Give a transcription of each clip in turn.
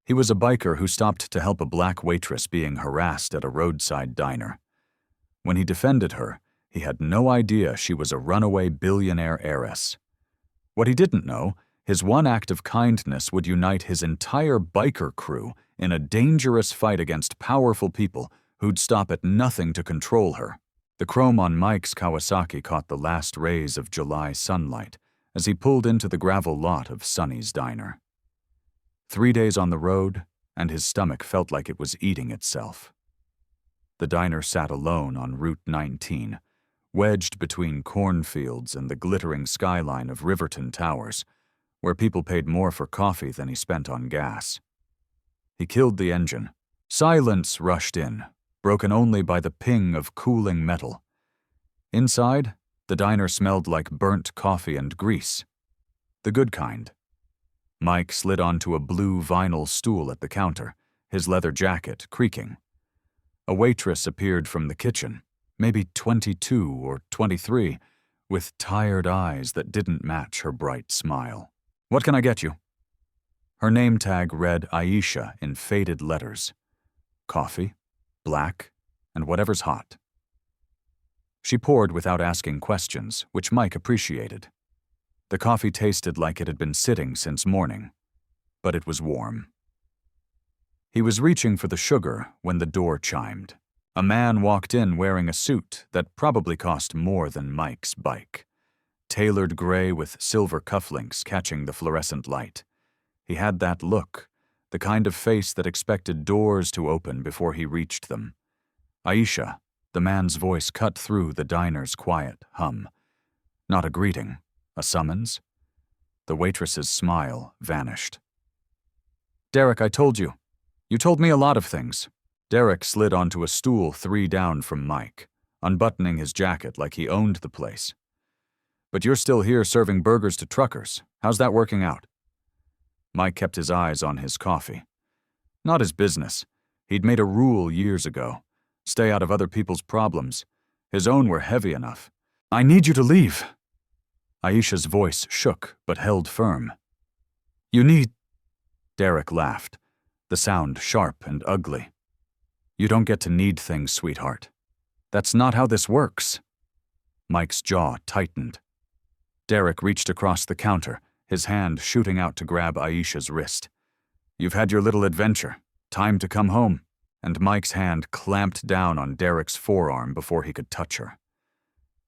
He was a biker who stopped to help a black waitress being harassed at a roadside diner. When he defended her, he had no idea she was a runaway billionaire heiress. What he didn't know, his one act of kindness would unite his entire biker crew in a dangerous fight against powerful people who'd stop at nothing to control her. The chrome on Mike's Kawasaki caught the last rays of July sunlight as he pulled into the gravel lot of Sonny's diner. 3 days on the road, and his stomach felt like it was eating itself. The diner sat alone on Route 19, wedged between cornfields and the glittering skyline of Riverton Towers, where people paid more for coffee than he spent on gas. He killed the engine. Silence rushed in, broken only by the ping of cooling metal. Inside, the diner smelled like burnt coffee and grease. The good kind. Mike slid onto a blue vinyl stool at the counter, his leather jacket creaking. A waitress appeared from the kitchen, maybe 22 or 23, with tired eyes that didn't match her bright smile. "What can I get you?" Her name tag read Aisha in faded letters. Coffee, black, and whatever's hot. She poured without asking questions, which Mike appreciated. The coffee tasted like it had been sitting since morning, but it was warm. He was reaching for the sugar when the door chimed. A man walked in wearing a suit that probably cost more than Mike's bike. Tailored gray with silver cufflinks catching the fluorescent light. He had that look, the kind of face that expected doors to open before he reached them. Aisha, the man's voice cut through the diner's quiet hum. Not a greeting, a summons. The waitress's smile vanished. "Derek, I told you. You told me a lot of things." Derek slid onto a stool 3 down from Mike, unbuttoning his jacket like he owned the place. "But you're still here serving burgers to truckers. How's that working out?" Mike kept his eyes on his coffee. Not his business. He'd made a rule years ago. Stay out of other people's problems. His own were heavy enough. "I need you to leave." Aisha's voice shook but held firm. "You need—" Derek laughed, the sound sharp and ugly. "You don't get to need things, sweetheart. That's not how this works." Mike's jaw tightened. Derek reached across the counter, his hand shooting out to grab Aisha's wrist. "You've had your little adventure. Time to come home." And Mike's hand clamped down on Derek's forearm before he could touch her.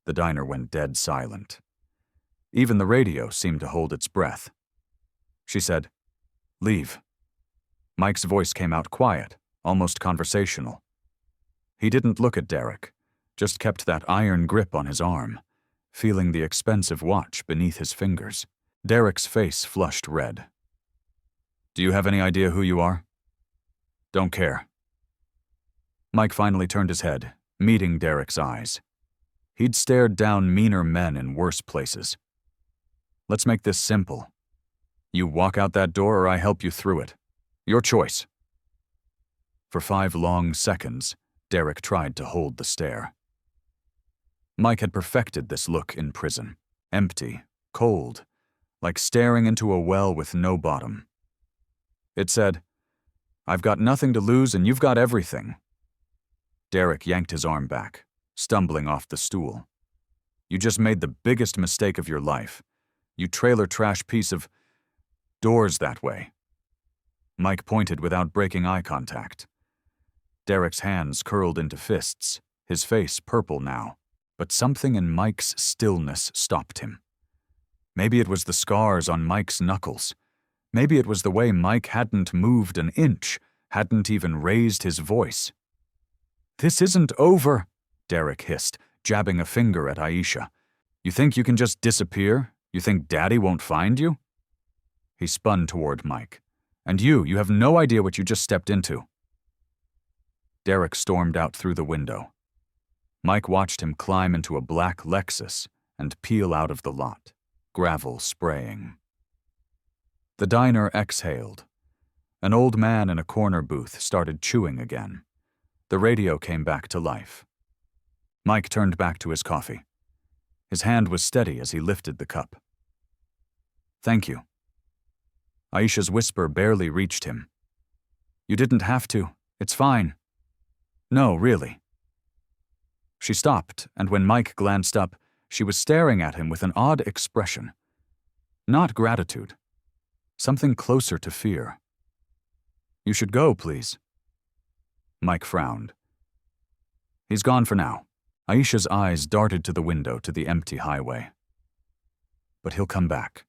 The diner went dead silent. Even the radio seemed to hold its breath. She said, "Leave." Mike's voice came out quiet, almost conversational. He didn't look at Derek, just kept that iron grip on his arm, feeling the expensive watch beneath his fingers. Derek's face flushed red. "Do you have any idea who you are?" "Don't care." Mike finally turned his head, meeting Derek's eyes. He'd stared down meaner men in worse places. "Let's make this simple. You walk out that door or I help you through it. Your choice." For 5 long seconds, Derek tried to hold the stare. Mike had perfected this look in prison. Empty, cold, like staring into a well with no bottom. It said, "I've got nothing to lose and you've got everything." Derek yanked his arm back, stumbling off the stool. "You just made the biggest mistake of your life. You trailer trash piece of doors that way." Mike pointed without breaking eye contact. Derek's hands curled into fists, his face purple now, but something in Mike's stillness stopped him. Maybe it was the scars on Mike's knuckles. Maybe it was the way Mike hadn't moved an inch, hadn't even raised his voice. "This isn't over," Derek hissed, jabbing a finger at Aisha. "You think you can just disappear? You think Daddy won't find you?" He spun toward Mike. "And you have no idea what you just stepped into." Derek stormed out through the window. Mike watched him climb into a black Lexus and peel out of the lot, gravel spraying. The diner exhaled. An old man in a corner booth started chewing again. The radio came back to life. Mike turned back to his coffee. His hand was steady as he lifted the cup. "Thank you." Aisha's whisper barely reached him. You didn't have to. It's fine. No, really. She stopped, and when Mike glanced up, she was staring at him with an odd expression. Not gratitude. Something closer to fear. You should go, please. Mike frowned. He's gone for now. Aisha's eyes darted to the window to the empty highway. But he'll come back.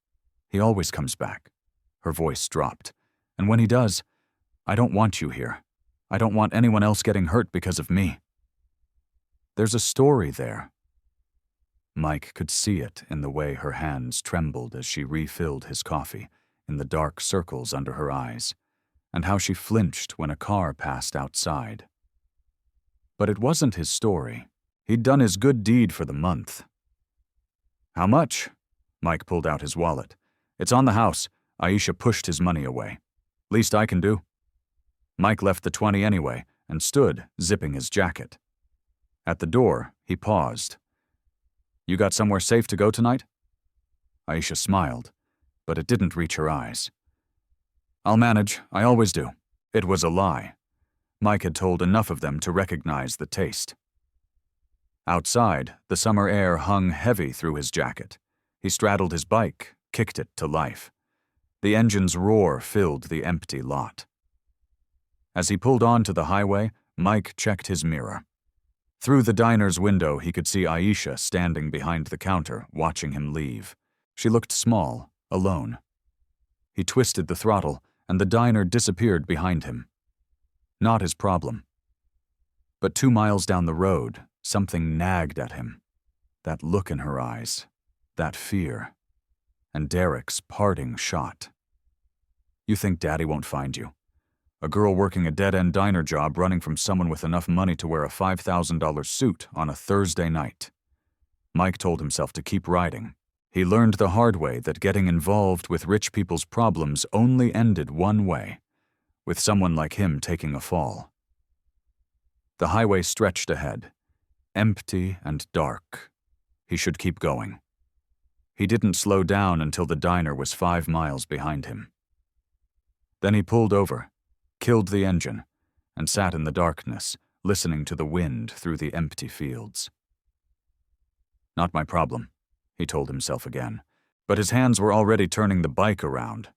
He always comes back. Her voice dropped. And when he does, I don't want you here. I don't want anyone else getting hurt because of me. There's a story there. Mike could see it in the way her hands trembled as she refilled his coffee, in the dark circles under her eyes, and how she flinched when a car passed outside. But it wasn't his story. He'd done his good deed for the month. How much? Mike pulled out his wallet. It's on the house. Aisha pushed his money away. Least I can do. Mike left the 20 anyway and stood, zipping his jacket. At the door, he paused. You got somewhere safe to go tonight? Aisha smiled, but it didn't reach her eyes. I'll manage. I always do. It was a lie. Mike had told enough of them to recognize the taste. Outside, the summer air hung heavy through his jacket. He straddled his bike, kicked it to life. The engine's roar filled the empty lot. As he pulled onto the highway, Mike checked his mirror. Through the diner's window, he could see Aisha standing behind the counter, watching him leave. She looked small, alone. He twisted the throttle, and the diner disappeared behind him. Not his problem. But 2 miles down the road, something nagged at him. That look in her eyes, that fear, and Derek's parting shot. You think Daddy won't find you? A girl working a dead-end diner job running from someone with enough money to wear a $5,000 suit on a Thursday night. Mike told himself to keep riding. He learned the hard way that getting involved with rich people's problems only ended one way, with someone like him taking a fall. The highway stretched ahead, empty and dark. He should keep going. He didn't slow down until the diner was 5 miles behind him. Then he pulled over, killed the engine, and sat in the darkness, listening to the wind through the empty fields. Not my problem, he told himself again, but his hands were already turning the bike around.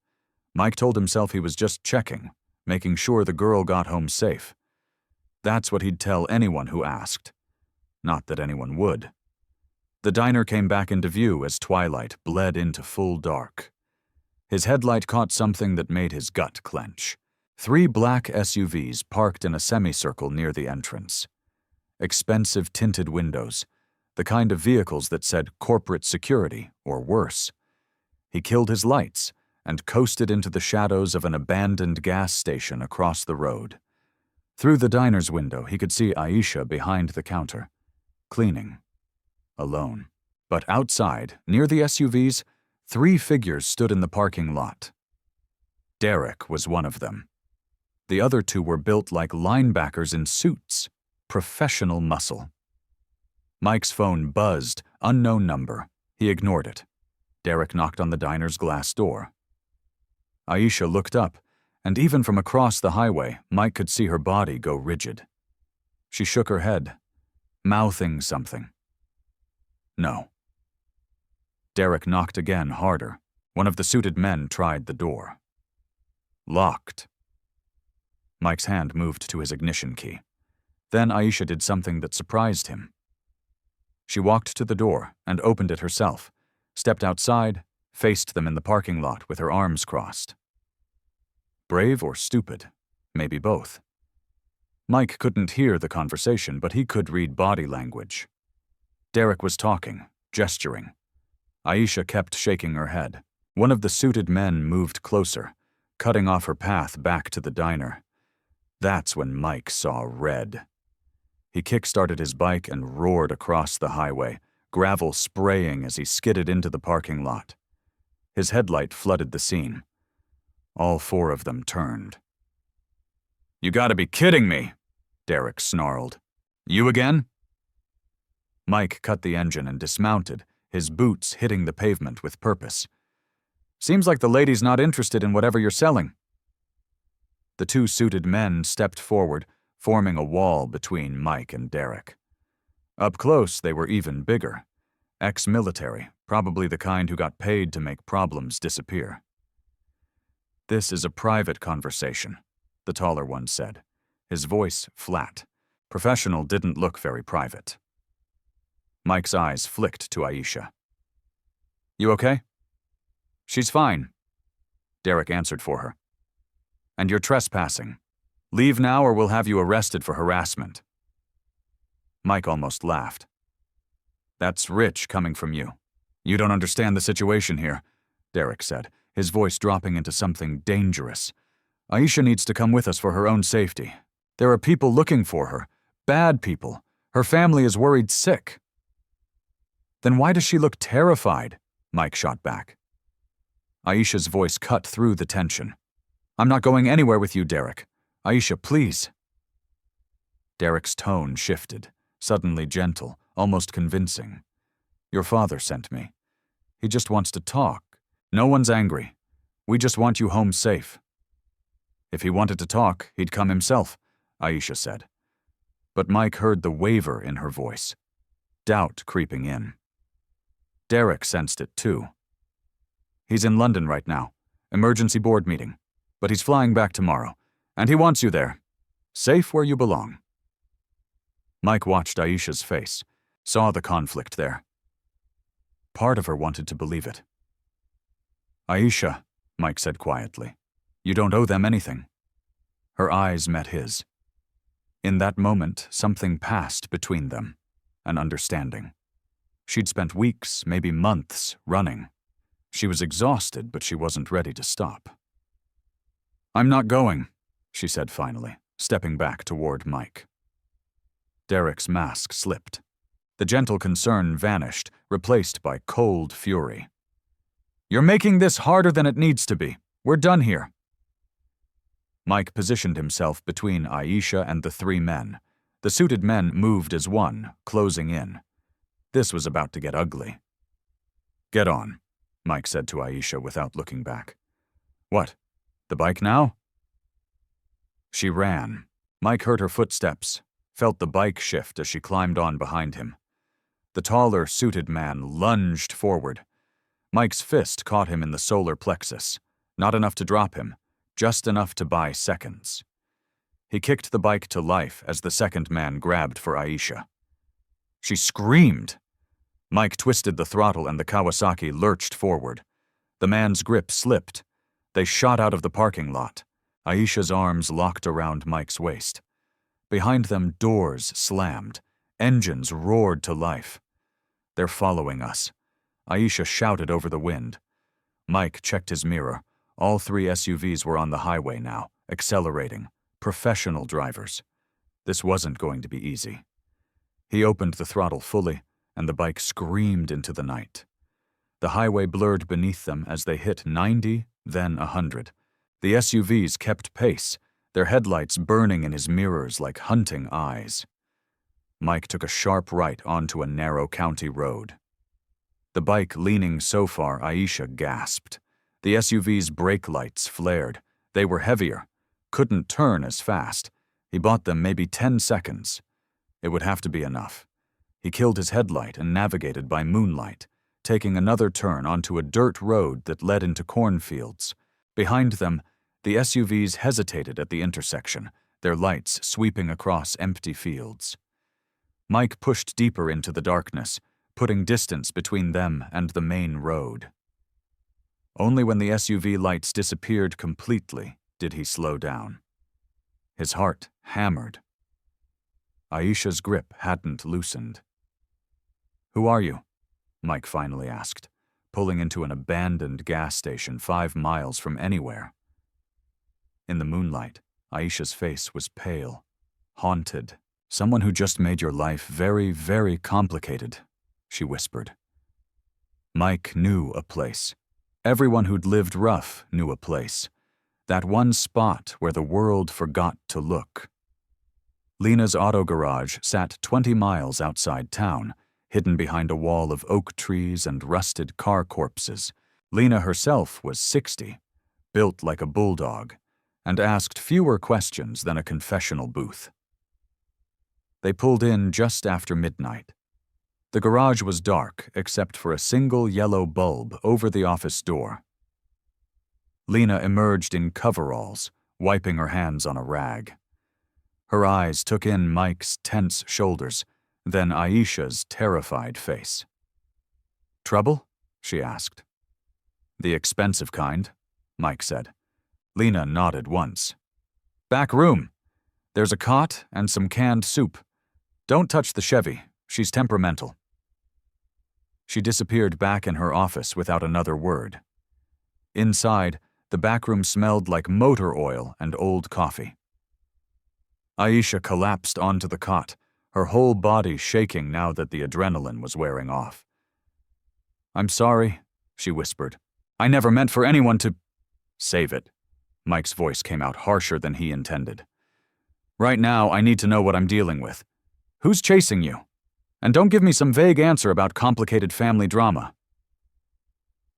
Mike told himself he was just checking, making sure the girl got home safe. That's what he'd tell anyone who asked. Not that anyone would. The diner came back into view as twilight bled into full dark. His headlight caught something that made his gut clench. 3 black SUVs parked in a semicircle near the entrance. Expensive tinted windows, the kind of vehicles that said corporate security or worse. He killed his lights and coasted into the shadows of an abandoned gas station across the road. Through the diner's window, he could see Aisha behind the counter, cleaning, alone. But outside, near the SUVs, 3 figures stood in the parking lot. Derek was one of them. The other 2 were built like linebackers in suits, professional muscle. Mike's phone buzzed, unknown number. He ignored it. Derek knocked on the diner's glass door. Aisha looked up, and even from across the highway, Mike could see her body go rigid. She shook her head, mouthing something. No. Derek knocked again, harder. One of the suited men tried the door. Locked. Mike's hand moved to his ignition key. Then Aisha did something that surprised him. She walked to the door and opened it herself, stepped outside, faced them in the parking lot with her arms crossed. Brave or stupid, maybe both. Mike couldn't hear the conversation, but he could read body language. Derek was talking, gesturing. Aisha kept shaking her head. One of the suited men moved closer, cutting off her path back to the diner. That's when Mike saw red. He kick-started his bike and roared across the highway, gravel spraying as he skidded into the parking lot. His headlight flooded the scene. All 4 of them turned. You gotta be kidding me, Derek snarled. You again? Mike cut the engine and dismounted, his boots hitting the pavement with purpose. Seems like the lady's not interested in whatever you're selling. The two suited men stepped forward, forming a wall between Mike and Derek. Up close, they were even bigger. Ex-military, probably the kind who got paid to make problems disappear. "This is a private conversation," the taller one said, his voice flat. Professional didn't look very private. Mike's eyes flicked to Aisha. "You okay?" "She's fine," Derek answered for her. "And you're trespassing. Leave now or we'll have you arrested for harassment." Mike almost laughed. "That's rich coming from you. You don't understand the situation here," Derek said, his voice dropping into something dangerous. "Aisha needs to come with us for her own safety. There are people looking for her, bad people. Her family is worried sick." "Then why does she look terrified?" Mike shot back. Aisha's voice cut through the tension. "I'm not going anywhere with you, Derek. Aisha, please." Derek's tone shifted, suddenly gentle, almost convincing. "Your father sent me. He just wants to talk. No one's angry. We just want you home safe." "If he wanted to talk, he'd come himself," Aisha said. But Mike heard the waver in her voice, doubt creeping in. Derek sensed it too. "He's in London right now, emergency board meeting, but he's flying back tomorrow, and he wants you there, safe where you belong." Mike watched Aisha's face, saw the conflict there. Part of her wanted to believe it. "Aisha," Mike said quietly, "you don't owe them anything." Her eyes met his. In that moment, something passed between them, an understanding. She'd spent weeks, maybe months, running. She was exhausted, but she wasn't ready to stop. "I'm not going," she said finally, stepping back toward Mike. Derek's mask slipped. The gentle concern vanished, replaced by cold fury. "You're making this harder than it needs to be. We're done here." Mike positioned himself between Aisha and the three men. The suited men moved as one, closing in. This was about to get ugly. "Get on," Mike said to Aisha without looking back. "What? The bike now?" She ran. Mike heard her footsteps, felt the bike shift as she climbed on behind him. The taller, suited man lunged forward. Mike's fist caught him in the solar plexus, not enough to drop him, just enough to buy seconds. He kicked the bike to life as the second man grabbed for Aisha. She screamed. Mike twisted the throttle and the Kawasaki lurched forward. The man's grip slipped. They shot out of the parking lot. Aisha's arms locked around Mike's waist. Behind them, doors slammed. Engines roared to life. "They're following us," Aisha shouted over the wind. Mike checked his mirror. All three SUVs were on the highway now, accelerating. Professional drivers. This wasn't going to be easy. He opened the throttle fully, and the bike screamed into the night. The highway blurred beneath them as they hit 90, then 100. The SUVs kept pace, their headlights burning in his mirrors like hunting eyes. Mike took a sharp right onto a narrow county road. The bike leaning so far, Aisha gasped. The SUV's brake lights flared. They were heavier, couldn't turn as fast. He bought them maybe 10 seconds. It would have to be enough. He killed his headlight and navigated by moonlight, taking another turn onto a dirt road that led into cornfields. Behind them, the SUVs hesitated at the intersection, their lights sweeping across empty fields. Mike pushed deeper into the darkness, putting distance between them and the main road. Only when the SUV lights disappeared completely did he slow down. His heart hammered. Aisha's grip hadn't loosened. "Who are you?" Mike finally asked, pulling into an abandoned gas station 5 miles from anywhere. In the moonlight, Aisha's face was pale, haunted. "Someone who just made your life very, very complicated," she whispered. Mike knew a place. Everyone who'd lived rough knew a place. That one spot where the world forgot to look. Lena's auto garage sat 20 miles outside town, hidden behind a wall of oak trees and rusted car corpses. Lena herself was 60, built like a bulldog. and asked fewer questions than a confessional booth. They pulled in just after midnight. The garage was dark except for a single yellow bulb over the office door. Lena emerged in coveralls, wiping her hands on a rag. Her eyes took in Mike's tense shoulders, then Aisha's terrified face. "Trouble?" she asked. "The expensive kind," Mike said. Lena nodded once. "Back room. There's a cot and some canned soup. Don't touch the Chevy. She's temperamental." She disappeared back in her office without another word. Inside, the back room smelled like motor oil and old coffee. Aisha collapsed onto the cot, her whole body shaking now that the adrenaline was wearing off. "I'm sorry," she whispered. "I never meant for anyone to—" "Save it." Mike's voice came out harsher than he intended. "Right now, I need to know what I'm dealing with. Who's chasing you? And don't give me some vague answer about complicated family drama."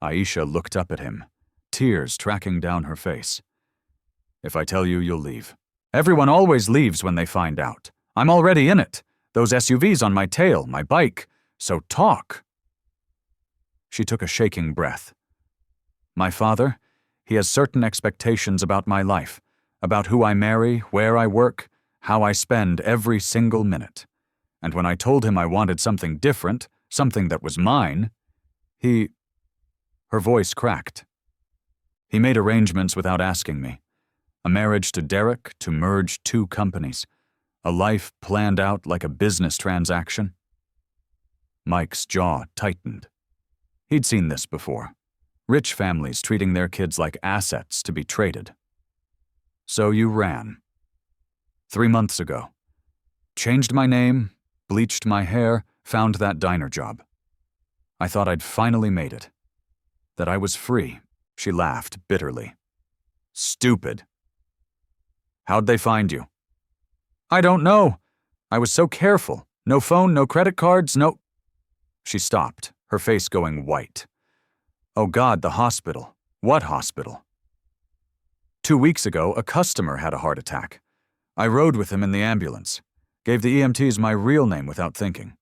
Aisha looked up at him, tears tracking down her face. "If I tell you, you'll leave. Everyone always leaves when they find out. I'm already in it. Those SUVs on my tail, my bike. So talk." She took a shaking breath. "My father, he has certain expectations about my life, about who I marry, where I work, how I spend every single minute. And when I told him I wanted something different, something that was mine, he—" Her voice cracked. "He made arrangements without asking me. A marriage to Derek to merge two companies. A life planned out like a business transaction." Mike's jaw tightened. He'd seen this before. Rich families treating their kids like assets to be traded. "So you ran." 3 months ago. Changed my name, bleached my hair, found that diner job. I thought I'd finally made it. That I was free." She laughed bitterly. "Stupid." "How'd they find you?" "I don't know. I was so careful. No phone, no credit cards, no—" She stopped, her face going white. "Oh God, the hospital. What hospital?" 2 weeks ago, a customer had a heart attack. I rode with him in the ambulance. Gave the EMTs my real name without thinking.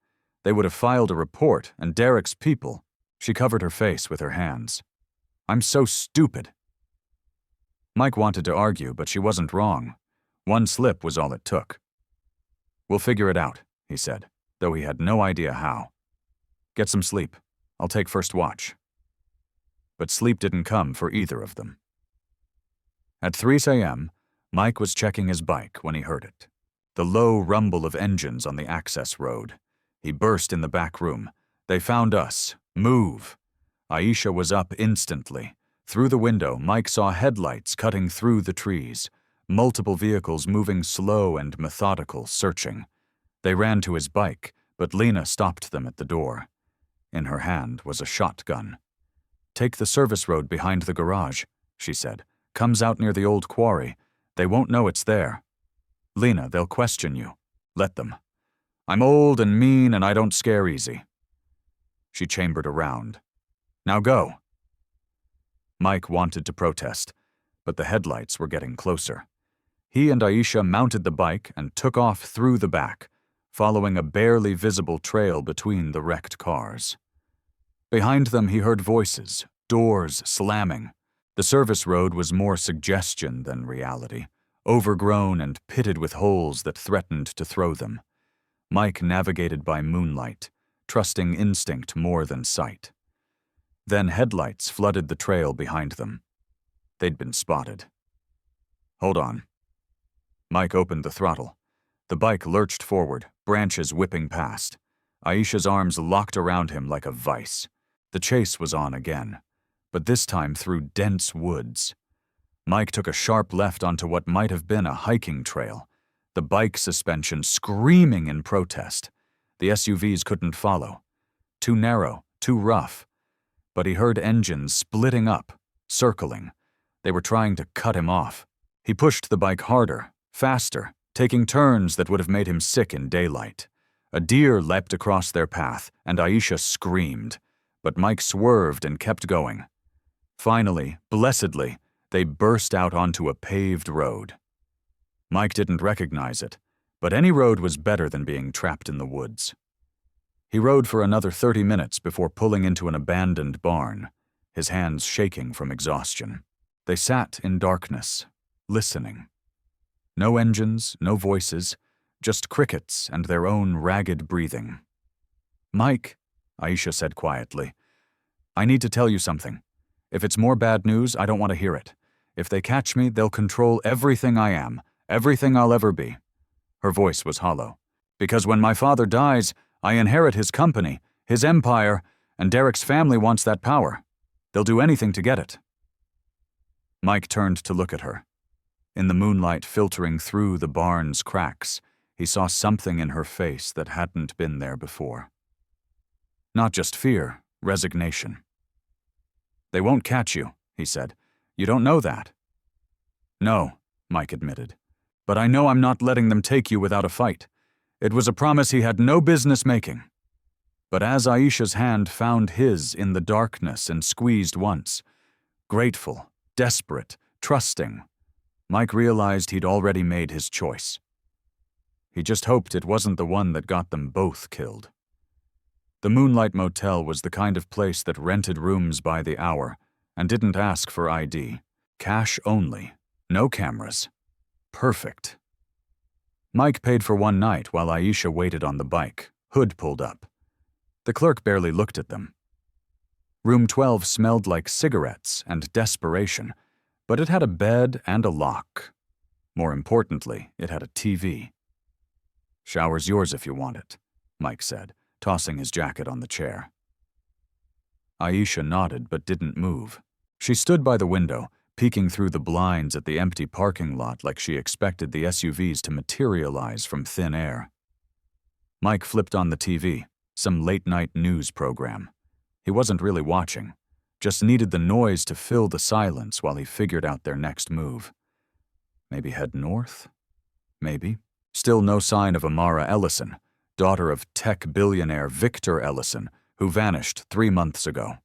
They would have filed a report, and Derek's people—" She covered her face with her hands. "I'm so stupid." Mike wanted to argue, but she wasn't wrong. One slip was all it took. "We'll figure it out," he said, though he had no idea how. "Get some sleep. I'll take first watch." But sleep didn't come for either of them. At 3 a.m., Mike was checking his bike when he heard it. The low rumble of engines on the access road. He burst in the back room. "They found us. Move." Aisha was up instantly. Through the window, Mike saw headlights cutting through the trees. Multiple vehicles moving slow and methodical, searching. They ran to his bike, but Lena stopped them at the door. In her hand was a shotgun. "Take the service road behind the garage," she said. "Comes out near the old quarry. They won't know it's there. Lena, they'll question you. Let them. I'm old and mean and I don't scare easy." She chambered around. "Now go." Mike wanted to protest, but the headlights were getting closer. He and Aisha mounted the bike and took off through the back, following a barely visible trail between the wrecked cars. Behind them he heard voices, doors slamming. The service road was more suggestion than reality, overgrown and pitted with holes that threatened to throw them. Mike navigated by moonlight, trusting instinct more than sight. Then headlights flooded the trail behind them. They'd been spotted. "Hold on." Mike opened the throttle. The bike lurched forward, branches whipping past. Aisha's arms locked around him like a vice. The chase was on again, but this time through dense woods. Mike took a sharp left onto what might have been a hiking trail, the bike suspension screaming in protest. The SUVs couldn't follow. Too narrow, too rough. But he heard engines splitting up, circling. They were trying to cut him off. He pushed the bike harder, faster, taking turns that would have made him sick in daylight. A deer leapt across their path, and Aisha screamed. But Mike swerved and kept going. Finally, blessedly, They burst out onto a paved road. Mike didn't recognize it, but any road was better than being trapped in the woods. He rode for another 30 minutes before pulling into an abandoned barn, his hands shaking from exhaustion. They sat in darkness, listening. No engines, no voices, just crickets and their own ragged breathing. "Mike," Aisha said quietly, "I need to tell you something. If it's more bad news, I don't want to hear it. If they catch me, they'll control everything I am, everything I'll ever be." Her voice was hollow. "Because when my father dies, I inherit his company, his empire, and Derek's family wants that power. They'll do anything to get it." Mike turned to look at her. In the moonlight filtering through the barn's cracks, he saw something in her face that hadn't been there before. Not just fear, resignation. "They won't catch you," he said. "You don't know that." "No," Mike admitted. "But I know I'm not letting them take you without a fight. It was a promise he had no business making." But as Aisha's hand found his in the darkness and squeezed once, grateful, desperate, trusting, Mike realized he'd already made his choice. He just hoped it wasn't the one that got them both killed. The Moonlight Motel was the kind of place that rented rooms by the hour and didn't ask for ID. Cash only, no cameras. Perfect. Mike paid for one night while Aisha waited on the bike, hood pulled up. The clerk barely looked at them. Room 12 smelled like cigarettes and desperation, but it had a bed and a lock. More importantly, it had a TV. "Shower's yours if you want it," Mike said, tossing his jacket on the chair. Aisha nodded but didn't move. She stood by the window, peeking through the blinds at the empty parking lot like she expected the SUVs to materialize from thin air. Mike flipped on the TV, some late-night news program. He wasn't really watching, just needed the noise to fill the silence while he figured out their next move. Maybe head north? Maybe. Still no sign of Amara Ellison, daughter of tech billionaire Victor Ellison, who vanished 3 months ago.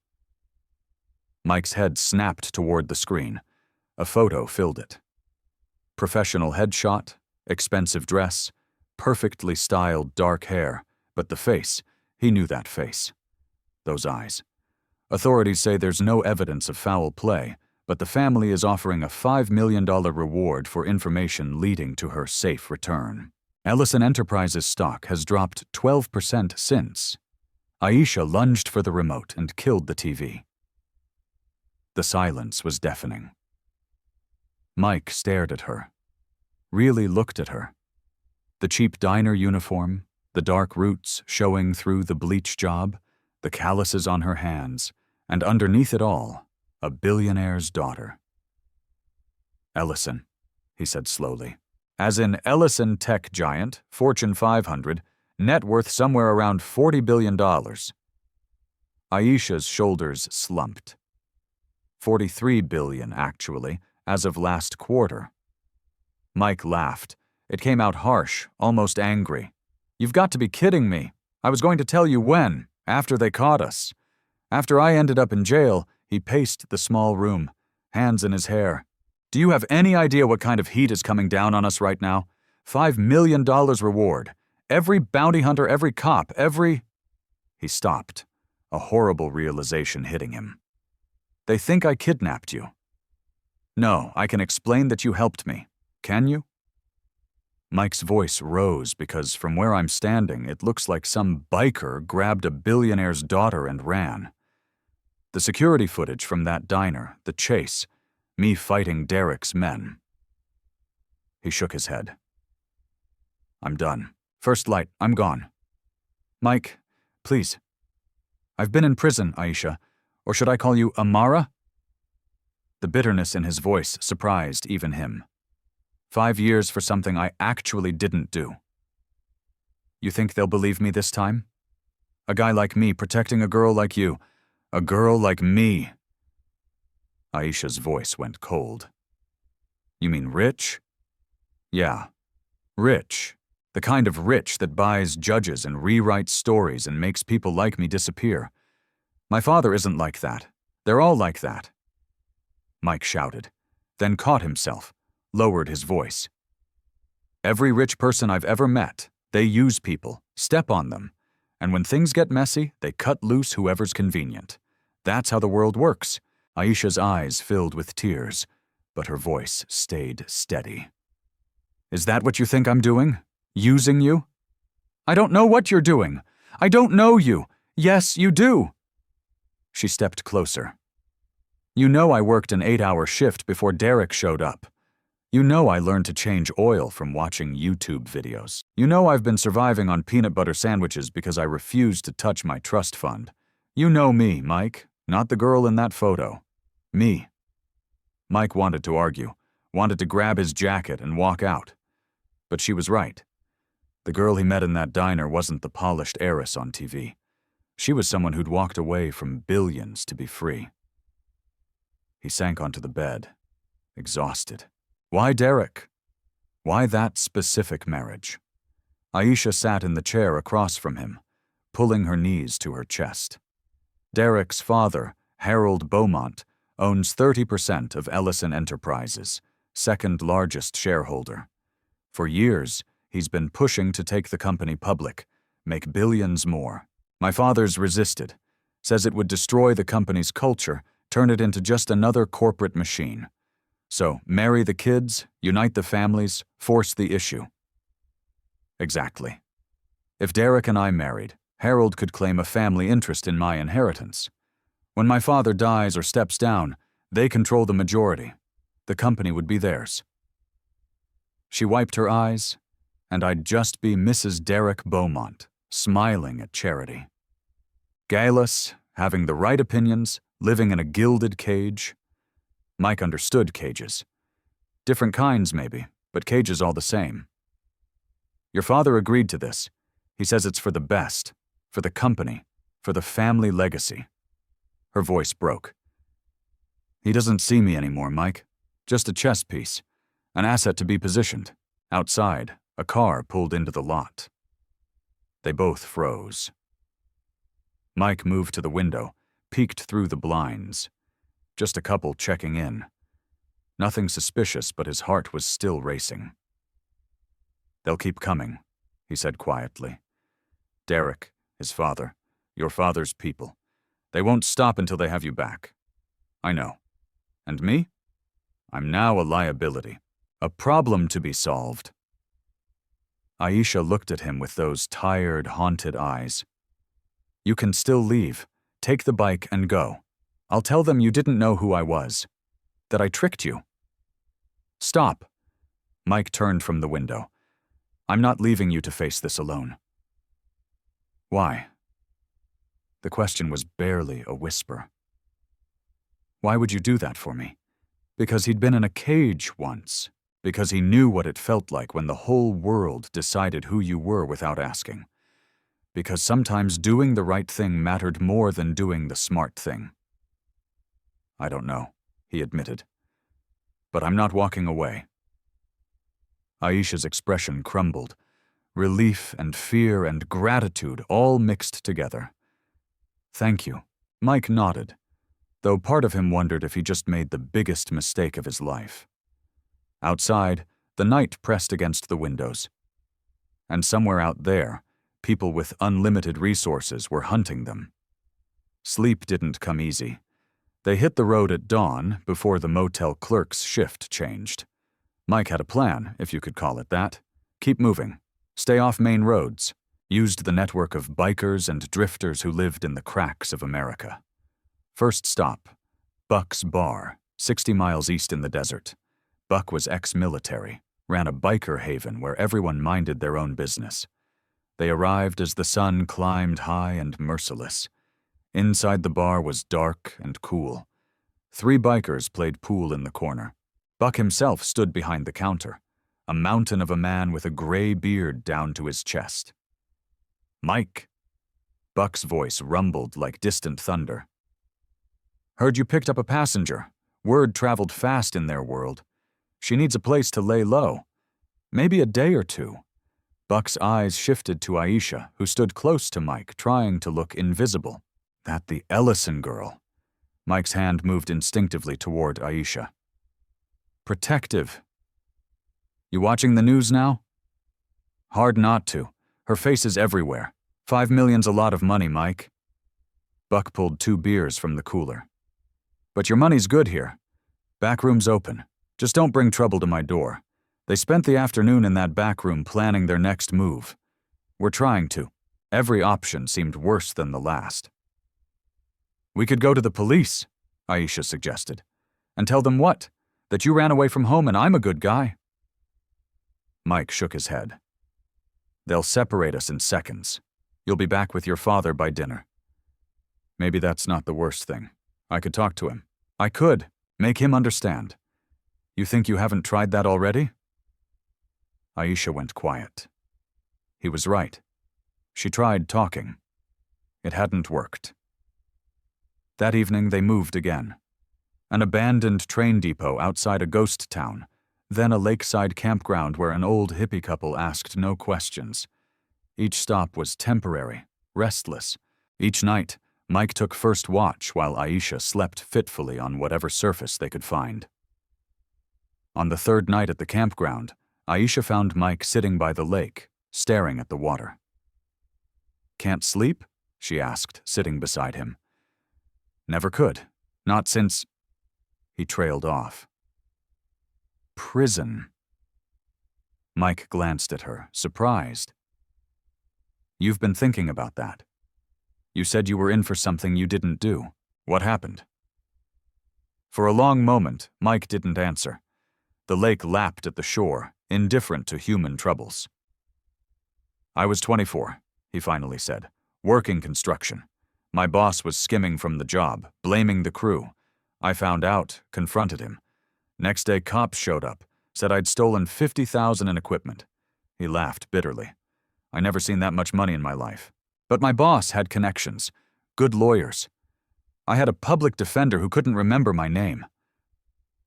Mike's head snapped toward the screen. A photo filled it. Professional headshot, expensive dress, perfectly styled dark hair, but the face, he knew that face. Those eyes. Authorities say there's no evidence of foul play, but the family is offering a $5 million reward for information leading to her safe return. Ellison Enterprises stock has dropped 12% since. Aisha lunged for the remote and killed the TV. The silence was deafening. Mike stared at her. Really looked at her. The cheap diner uniform, the dark roots showing through the bleach job, the calluses on her hands, and underneath it all, a billionaire's daughter. "Ellison," he said slowly. "As in Ellison tech giant, Fortune 500, net worth somewhere around $40 billion. Aisha's shoulders slumped. 43 billion, actually, as of last quarter. Mike laughed. It came out harsh, almost angry. "You've got to be kidding me. I was going to tell you when, after they caught us. After I ended up in jail," he paced the small room, hands in his hair. "Do you have any idea what kind of heat is coming down on us right now? $5 million reward. Every bounty hunter, every cop, every—" He stopped, a horrible realization hitting him. "They think I kidnapped you. No, I can explain that you helped me. Can you?" Mike's voice rose because from where I'm standing, it looks like some biker grabbed a billionaire's daughter and ran. The security footage from that diner, the chase, me fighting Derek's men. He shook his head. "I'm done. First light, I'm gone." "Mike, please. I've been in prison, Aisha. Or should I call you Amara?" The bitterness in his voice surprised even him. 5 years for something I actually didn't do. "You think they'll believe me this time? A guy like me protecting a girl like you. A girl like me." Aisha's voice went cold. "You mean rich?" "Yeah, rich. The kind of rich that buys judges and rewrites stories and makes people like me disappear. My father isn't like that. They're all like that." Mike shouted. then caught himself, lowered his voice. Every rich person I've ever met, they use people, step on them, and when things get messy, they cut loose whoever's convenient. That's how the world works. Aisha's eyes filled with tears, but her voice stayed steady. Is that what you think I'm doing? Using you? I don't know what you're doing. I don't know you. Yes, you do. She stepped closer. You know I worked an 8-hour shift before Derek showed up. You know I learned to change oil from watching YouTube videos. You know I've been surviving on peanut butter sandwiches because I refused to touch my trust fund. You know me, Mike, not the girl in that photo. Me. Mike wanted to argue, wanted to grab his jacket and walk out. But she was right. The girl he met in that diner wasn't the polished heiress on TV. She was someone who'd walked away from billions to be free. He sank onto the bed, exhausted. Why Derek? Why that specific marriage? Aisha sat in the chair across from him, pulling her knees to her chest. Derek's father, Harold Beaumont, owns 30% of Ellison Enterprises, second largest shareholder. For years, he's been pushing to take the company public, make billions more. My father's resisted, says it would destroy the company's culture, turn it into just another corporate machine. So, marry the kids, unite the families, force the issue. Exactly. If Derek and I married, Harold could claim a family interest in my inheritance. When my father dies or steps down, they control the majority. The company would be theirs. She wiped her eyes, and I'd just be Mrs. Derek Beaumont, smiling at Charity. Guileless, having the right opinions, living in a gilded cage. Mike understood cages. Different kinds, maybe, but cages all the same. Your father agreed to this. He says it's for the best, for the company, for the family legacy. Her voice broke. He doesn't see me anymore, Mike. Just a chess piece, an asset to be positioned. Outside, a car pulled into the lot. They both froze. Mike moved to the window, peeked through the blinds. Just a couple checking in. Nothing suspicious, but his heart was still racing. They'll keep coming, he said quietly. Derek, his father, your father's people. They won't stop until they have you back. I know. And me? I'm now a liability, a problem to be solved. Aisha looked at him with those tired, haunted eyes. You can still leave. Take the bike and go. I'll tell them you didn't know who I was, that I tricked you. Stop. Mike turned from the window. I'm not leaving you to face this alone. Why? The question was barely a whisper. Why would you do that for me? Because he'd been in a cage once. Because he knew what it felt like when the whole world decided who you were without asking. Because sometimes doing the right thing mattered more than doing the smart thing. I don't know, he admitted. But I'm not walking away. Aisha's expression crumbled. Relief and fear and gratitude all mixed together. Thank you, Mike nodded, though part of him wondered if he just made the biggest mistake of his life. Outside, the night pressed against the windows. And somewhere out there, people with unlimited resources were hunting them. Sleep didn't come easy. They hit the road at dawn before the motel clerk's shift changed. Mike had a plan, if you could call it that. Keep moving. Stay off main roads. Used the network of bikers and drifters who lived in the cracks of America. First stop, Buck's Bar, 60 miles east in the desert. Buck was ex-military, ran a biker haven where everyone minded their own business. They arrived as the sun climbed high and merciless. Inside the bar was dark and cool. 3 bikers played pool in the corner. Buck himself stood behind the counter, a mountain of a man with a gray beard down to his chest. Mike. Buck's voice rumbled like distant thunder. Heard you picked up a passenger. Word traveled fast in their world. She needs a place to lay low. Maybe a day or 2. Buck's eyes shifted to Aisha, who stood close to Mike, trying to look invisible. That the Ellison girl. Mike's hand moved instinctively toward Aisha. protective. You watching the news now? Hard not to. Her face is everywhere. $5 million's a lot of money, Mike. Buck pulled 2 beers from the cooler. But your money's good here. Back room's open. Just don't bring trouble to my door. They spent the afternoon in that back room planning their next move. We're trying to. Every option seemed worse than the last. We could go to the police, Aisha suggested. And tell them what? That you ran away from home and I'm a good guy? Mike shook his head. They'll separate us in seconds. You'll be back with your father by dinner. Maybe that's not the worst thing. I could talk to him. I could. Make him understand. You think you haven't tried that already? Aisha went quiet. He was right. She tried talking. It hadn't worked. That evening they moved again. An abandoned train depot outside a ghost town, then a lakeside campground where an old hippie couple asked no questions. Each stop was temporary, restless. Each night, Mike took first watch while Aisha slept fitfully on whatever surface they could find. On the 3rd night at the campground, Aisha found Mike sitting by the lake, staring at the water. Can't sleep? She asked, sitting beside him. Never could. Not since... He trailed off. Prison. Mike glanced at her, surprised. You've been thinking about that. You said you were in for something you didn't do. What happened? For a long moment, Mike didn't answer. The lake lapped at the shore, indifferent to human troubles. I was 24, he finally said, working construction. My boss was skimming from the job, blaming the crew. I found out, confronted him. Next day, cops showed up, said I'd stolen $50,000 in equipment. He laughed bitterly. I never seen that much money in my life. But my boss had connections, good lawyers. I had a public defender who couldn't remember my name.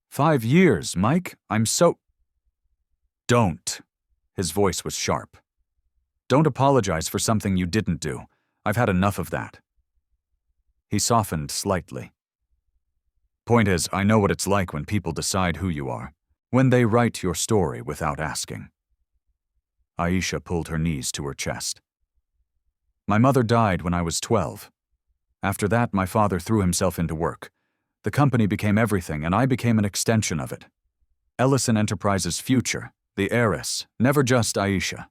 5 years, Mike, I'm so... Don't. His voice was sharp. Don't apologize for something you didn't do. I've had enough of that. He softened slightly. Point is, I know what it's like when people decide who you are, when they write your story without asking. Aisha pulled her knees to her chest. My mother died when I was 12. After that, my father threw himself into work. The company became everything, and I became an extension of it. Ellison Enterprises' future, the heiress, never just Aisha.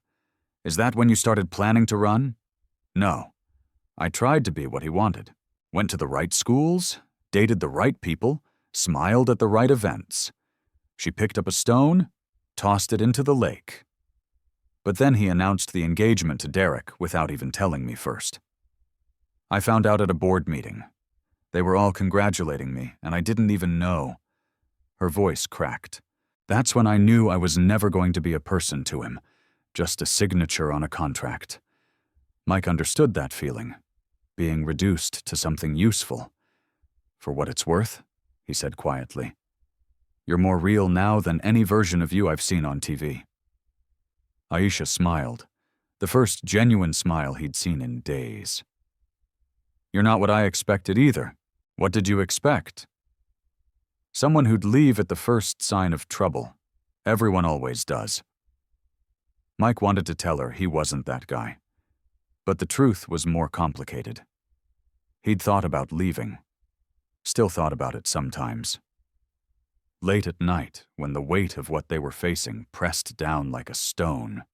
Is that when you started planning to run? No. I tried to be what he wanted. Went to the right schools, dated the right people, smiled at the right events. She picked up a stone, tossed it into the lake. But then he announced the engagement to Derek without even telling me first. I found out at a board meeting. They were all congratulating me, and I didn't even know. Her voice cracked. That's when I knew I was never going to be a person to him, just a signature on a contract. Mike understood that feeling, being reduced to something useful. For what it's worth, he said quietly. You're more real now than any version of you I've seen on TV. Aisha smiled, the first genuine smile he'd seen in days. You're not what I expected either. What did you expect? Someone who'd leave at the first sign of trouble. Everyone always does. Mike wanted to tell her he wasn't that guy. But the truth was more complicated. He'd thought about leaving. Still thought about it sometimes. Late at night, when the weight of what they were facing pressed down like a stone.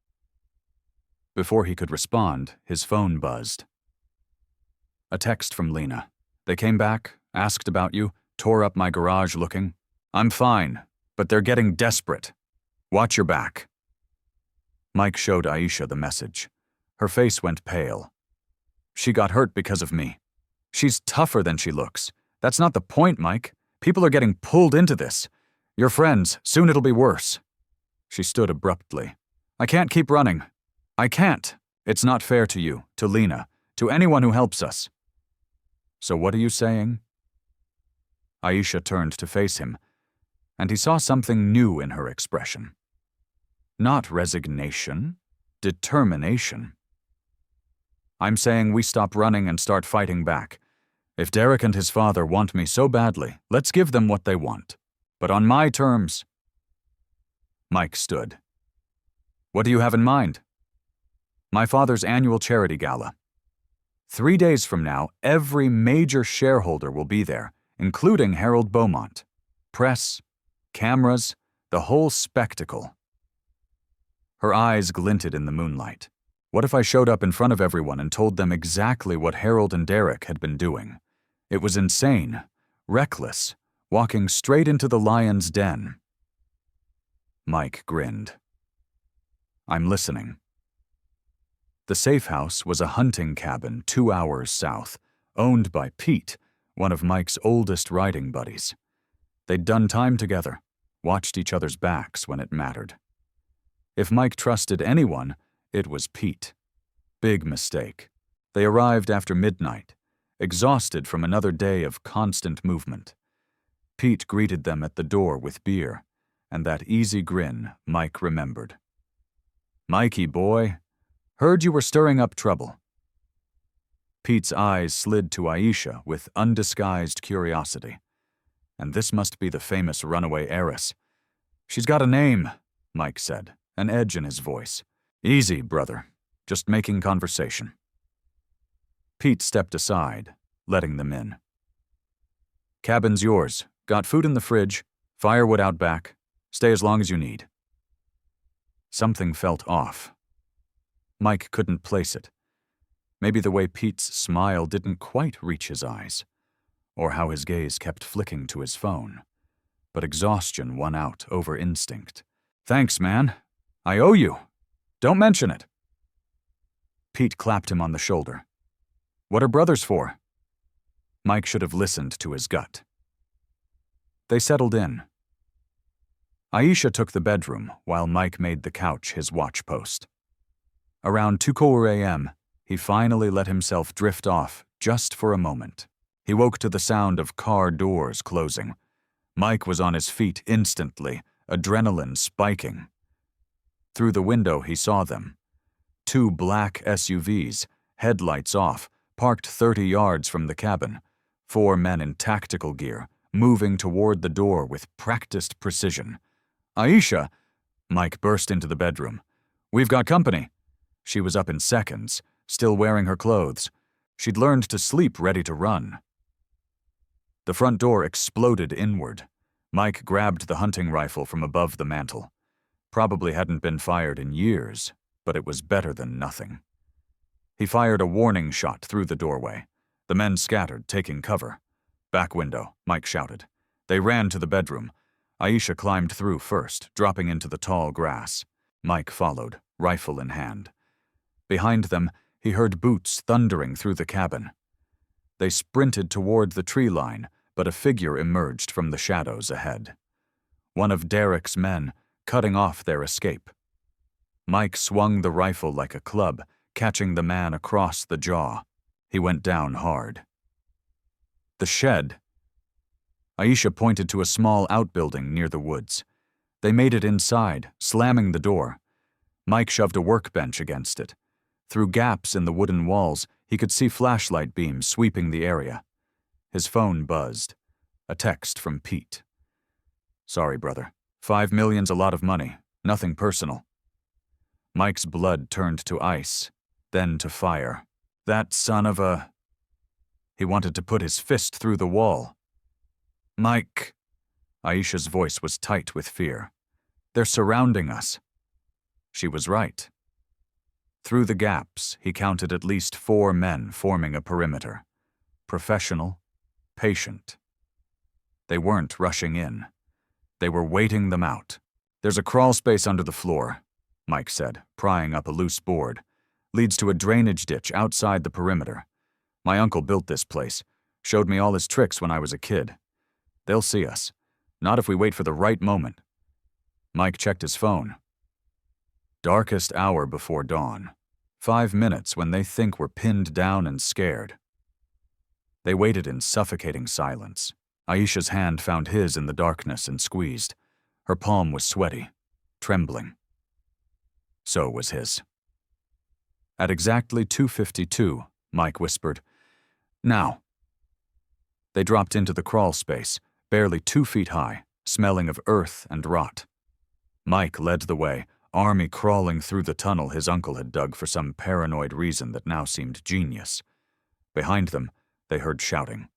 Before he could respond, his phone buzzed. A text from Lena. They came back, asked about you, tore up my garage looking. I'm fine, but they're getting desperate. Watch your back. Mike showed Aisha the message. Her face went pale. She got hurt because of me. She's tougher than she looks. That's not the point, Mike. People are getting pulled into this. You're friends. Soon it'll be worse. She stood abruptly. I can't keep running. I can't. It's not fair to you, to Lena, to anyone who helps us. So what are you saying? Aisha turned to face him, and he saw something new in her expression. Not resignation, determination. I'm saying we stop running and start fighting back. If Derek and his father want me so badly, let's give them what they want. But on my terms, Mike stood. What do you have in mind? My father's annual charity gala. 3 days from now, every major shareholder will be there, including Harold Beaumont. Press, cameras, the whole spectacle. Her eyes glinted in the moonlight. What if I showed up in front of everyone and told them exactly what Harold and Derek had been doing? It was insane, reckless, walking straight into the lion's den. Mike grinned. I'm listening. The safe house was a hunting cabin 2 hours south, owned by Pete, one of Mike's oldest riding buddies. They'd done time together, watched each other's backs when it mattered. If Mike trusted anyone, it was Pete. Big mistake. They arrived after midnight, exhausted from another day of constant movement. Pete greeted them at the door with beer, and that easy grin Mike remembered. Mikey, boy, heard you were stirring up trouble. Pete's eyes slid to Aisha with undisguised curiosity. And this must be the famous runaway heiress. She's got a name, Mike said, an edge in his voice. Easy, brother. Just making conversation. Pete stepped aside, letting them in. Cabin's yours. Got food in the fridge, firewood out back. Stay as long as you need. Something felt off. Mike couldn't place it. Maybe the way Pete's smile didn't quite reach his eyes, or how his gaze kept flicking to his phone. But exhaustion won out over instinct. Thanks, man. I owe you. Don't mention it. Pete clapped him on the shoulder. What are brothers for? Mike should have listened to his gut. They settled in. Aisha took the bedroom while Mike made the couch his watch post. Around 2 a.m., he finally let himself drift off just for a moment. He woke to the sound of car doors closing. Mike was on his feet instantly, adrenaline spiking. Through the window he saw them. 2 black SUVs, headlights off, parked 30 yards from the cabin. 4 men in tactical gear, moving toward the door with practiced precision. Aisha! Mike burst into the bedroom. We've got company. She was up in seconds, still wearing her clothes. She'd learned to sleep ready to run. The front door exploded inward. Mike grabbed the hunting rifle from above the mantel. Probably hadn't been fired in years, but it was better than nothing. He fired a warning shot through the doorway. The men scattered, taking cover. Back window, Mike shouted. They ran to the bedroom. Aisha climbed through first, dropping into the tall grass. Mike followed, rifle in hand. Behind them, he heard boots thundering through the cabin. They sprinted toward the tree line, but a figure emerged from the shadows ahead. One of Derek's men, cutting off their escape. Mike swung the rifle like a club, catching the man across the jaw. He went down hard. The shed. Aisha pointed to a small outbuilding near the woods. They made it inside, slamming the door. Mike shoved a workbench against it. Through gaps in the wooden walls, he could see flashlight beams sweeping the area. His phone buzzed. A text from Pete. Sorry, brother. 5 million's a lot of money. Nothing personal. Mike's blood turned to ice, then to fire. That son of a... He wanted to put his fist through the wall. Mike... Aisha's voice was tight with fear. They're surrounding us. She was right. Through the gaps, he counted at least 4 men forming a perimeter. Professional, patient. They weren't rushing in. They were waiting them out. There's a crawl space under the floor, Mike said, prying up a loose board. Leads to a drainage ditch outside the perimeter. My uncle built this place. Showed me all his tricks when I was a kid. They'll see us. Not if we wait for the right moment. Mike checked his phone. Darkest hour before dawn. 5 minutes when they think we're pinned down and scared. They waited in suffocating silence. Aisha's hand found his in the darkness and squeezed. Her palm was sweaty, trembling. So was his. At exactly 2:52, Mike whispered, Now. They dropped into the crawl space, barely 2 feet high, smelling of earth and rot. Mike led the way, army crawling through the tunnel his uncle had dug for some paranoid reason that now seemed genius. Behind them, they heard shouting.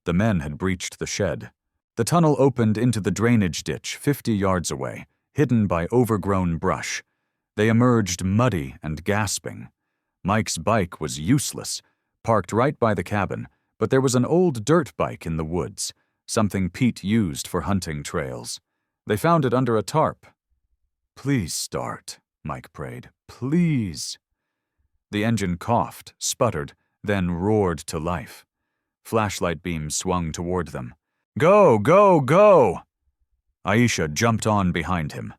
The men had breached the shed. The tunnel opened into the drainage ditch 50 yards away, hidden by overgrown brush. They emerged muddy and gasping. Mike's bike was useless, parked right by the cabin, but there was an old dirt bike in the woods, something Pete used for hunting trails. They found it under a tarp. "Please start," Mike prayed. "Please." The engine coughed, sputtered, then roared to life. Flashlight beams swung toward them. "Go, go, go!" Aisha jumped on behind him.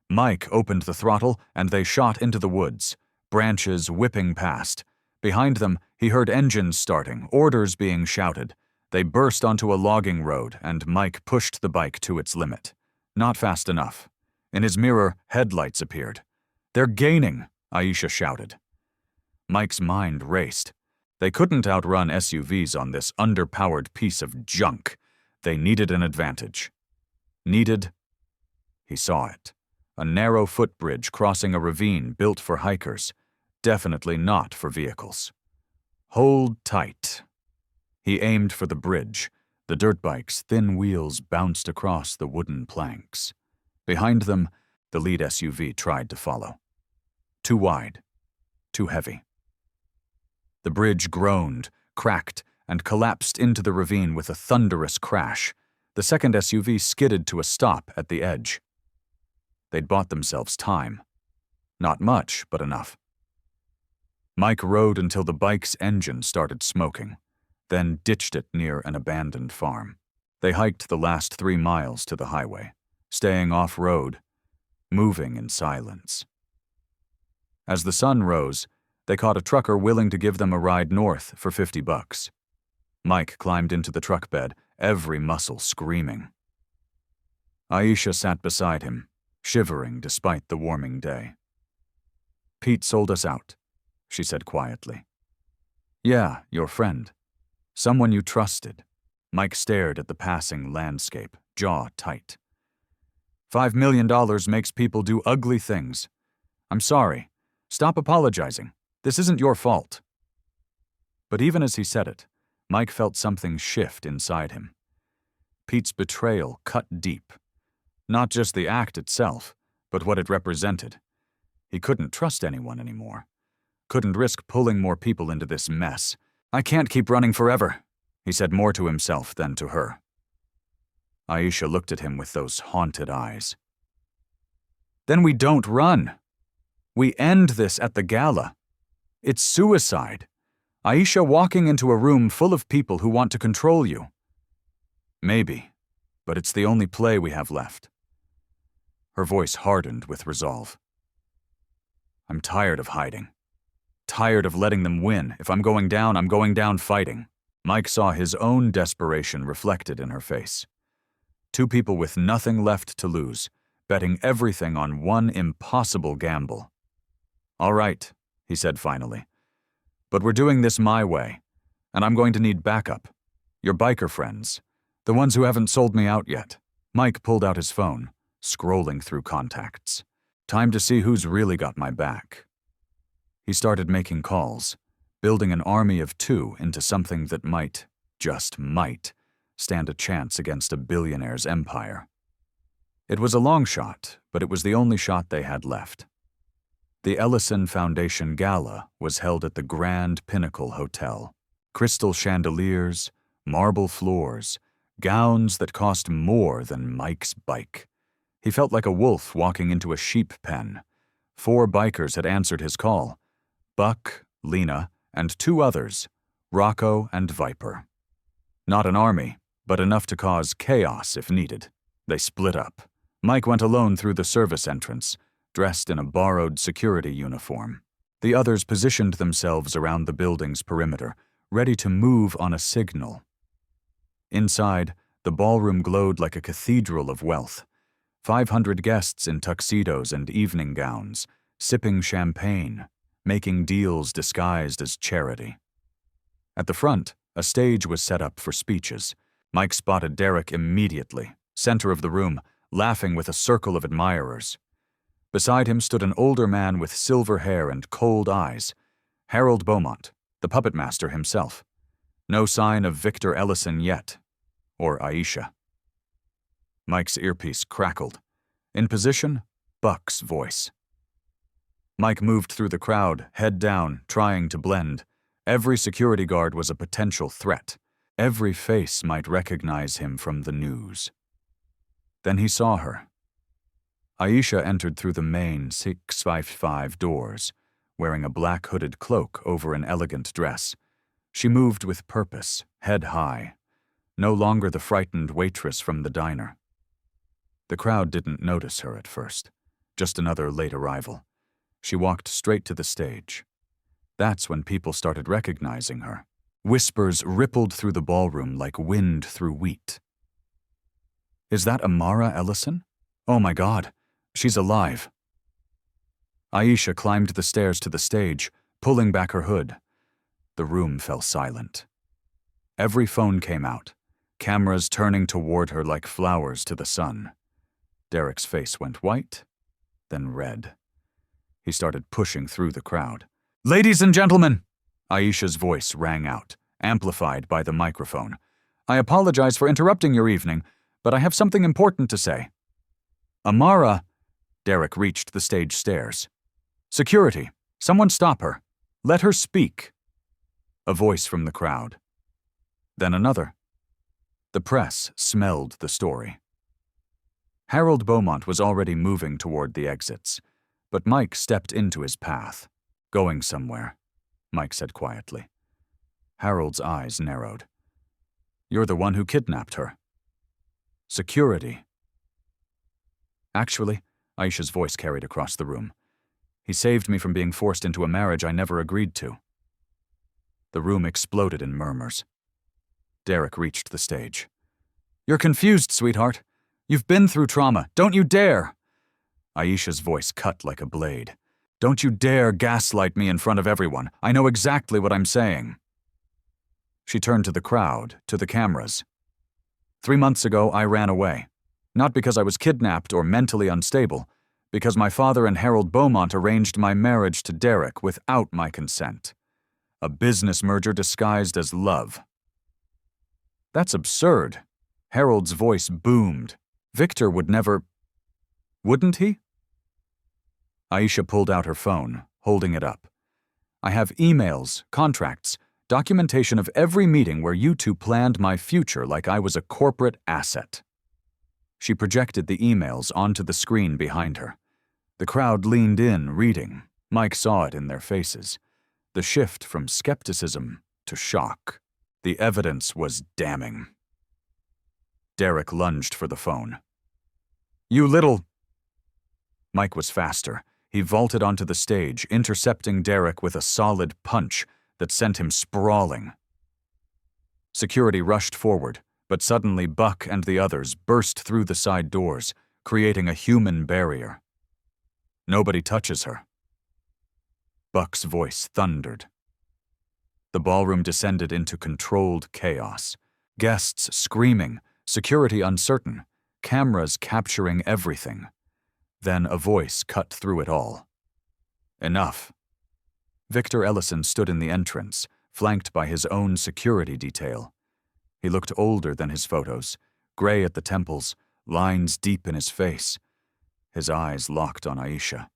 Mike opened the throttle, and they shot into the woods, branches whipping past. Behind them, he heard engines starting, orders being shouted. They burst onto a logging road, and Mike pushed the bike to its limit. Not fast enough. In his mirror, headlights appeared. "They're gaining," Aisha shouted. Mike's mind raced. They couldn't outrun SUVs on this underpowered piece of junk. They needed an advantage. He saw it. A narrow footbridge crossing a ravine built for hikers. Definitely not for vehicles. Hold tight. He aimed for the bridge. The dirt bike's thin wheels bounced across the wooden planks. Behind them, the lead SUV tried to follow. Too wide. Too heavy. The bridge groaned, cracked, and collapsed into the ravine with a thunderous crash. The second SUV skidded to a stop at the edge. They'd bought themselves time. Not much, but enough. Mike rode until the bike's engine started smoking, then ditched it near an abandoned farm. They hiked the last 3 miles to the highway, staying off-road, moving in silence. As the sun rose, they caught a trucker willing to give them a ride north for $50. Mike climbed into the truck bed, every muscle screaming. Aisha sat beside him, shivering despite the warming day. "Pete sold us out," she said quietly. "Yeah, your friend. Someone you trusted." Mike stared at the passing landscape, jaw tight. $5 million makes people do ugly things. I'm sorry. Stop apologizing. This isn't your fault. But even as he said it, Mike felt something shift inside him. Pete's betrayal cut deep. Not just the act itself, but what it represented. He couldn't trust anyone anymore. Couldn't risk pulling more people into this mess. "I can't keep running forever," he said more to himself than to her. Aisha looked at him with those haunted eyes. "Then we don't run. We end this at the gala. It's suicide. Aisha walking into a room full of people who want to control you." "Maybe, but it's the only play we have left." Her voice hardened with resolve. "I'm tired of hiding. Tired of letting them win. If I'm going down fighting." Mike saw his own desperation reflected in her face. 2 people with nothing left to lose, betting everything on one impossible gamble. "All right," he said finally. "But we're doing this my way, and I'm going to need backup. Your biker friends, the ones who haven't sold me out yet." Mike pulled out his phone, scrolling through contacts. Time to see who's really got my back. He started making calls, building an army of 2 into something that might, just might, stand a chance against a billionaire's empire. It was a long shot, but it was the only shot they had left. The Ellison Foundation Gala was held at the Grand Pinnacle Hotel. Crystal chandeliers, marble floors, gowns that cost more than Mike's bike. He felt like a wolf walking into a sheep pen. 4 bikers had answered his call. Buck, Lena, and 2 others, Rocco and Viper. Not an army, but enough to cause chaos if needed. They split up. Mike went alone through the service entrance, dressed in a borrowed security uniform. The others positioned themselves around the building's perimeter, ready to move on a signal. Inside, the ballroom glowed like a cathedral of wealth. 500 guests in tuxedos and evening gowns, sipping champagne, making deals disguised as charity. At the front, a stage was set up for speeches. Mike spotted Derek immediately, center of the room, laughing with a circle of admirers. Beside him stood an older man with silver hair and cold eyes, Harold Beaumont, the puppet master himself. No sign of Victor Ellison yet, or Aisha. Mike's earpiece crackled. In position, Buck's voice. Mike moved through the crowd, head down, trying to blend. Every security guard was a potential threat. Every face might recognize him from the news. Then he saw her. Aisha entered through the main 655 doors, wearing a black hooded cloak over an elegant dress. She moved with purpose, head high, no longer the frightened waitress from the diner. The crowd didn't notice her at first, just another late arrival. She walked straight to the stage. That's when people started recognizing her. Whispers rippled through the ballroom like wind through wheat. Is that Amara Ellison? Oh my God, she's alive. Aisha climbed the stairs to the stage, pulling back her hood. The room fell silent. Every phone came out, cameras turning toward her like flowers to the sun. Derek's face went white, then red. He started pushing through the crowd. Ladies and gentlemen, Aisha's voice rang out, amplified by the microphone. I apologize for interrupting your evening, but I have something important to say. Amara, Derek reached the stage stairs. Security, someone stop her. Let her speak. A voice from the crowd. Then another. The press smelled the story. Harold Beaumont was already moving toward the exits, but Mike stepped into his path. Going somewhere, Mike said quietly. Harold's eyes narrowed. You're the one who kidnapped her. Security. Actually, Aisha's voice carried across the room. He saved me from being forced into a marriage I never agreed to. The room exploded in murmurs. Derek reached the stage. You're confused, sweetheart. You've been through trauma. Don't you dare! Aisha's voice cut like a blade. Don't you dare gaslight me in front of everyone. I know exactly what I'm saying. She turned to the crowd, to the cameras. 3 months ago, I ran away. Not because I was kidnapped or mentally unstable, because my father and Harold Beaumont arranged my marriage to Derek without my consent. A business merger disguised as love. That's absurd. Harold's voice boomed. Victor would never... Wouldn't he? Aisha pulled out her phone, holding it up. I have emails, contracts, documentation of every meeting where you two planned my future like I was a corporate asset. She projected the emails onto the screen behind her. The crowd leaned in, reading. Mike saw it in their faces. The shift from skepticism to shock. The evidence was damning. Derek lunged for the phone. You little... Mike was faster. He vaulted onto the stage, intercepting Derek with a solid punch that sent him sprawling. Security rushed forward, but suddenly Buck and the others burst through the side doors, creating a human barrier. Nobody touches her. Buck's voice thundered. The ballroom descended into controlled chaos. Guests screaming, security uncertain, cameras capturing everything. Then a voice cut through it all. Enough. Victor Ellison stood in the entrance, flanked by his own security detail. He looked older than his photos, gray at the temples, lines deep in his face. His eyes locked on Aisha.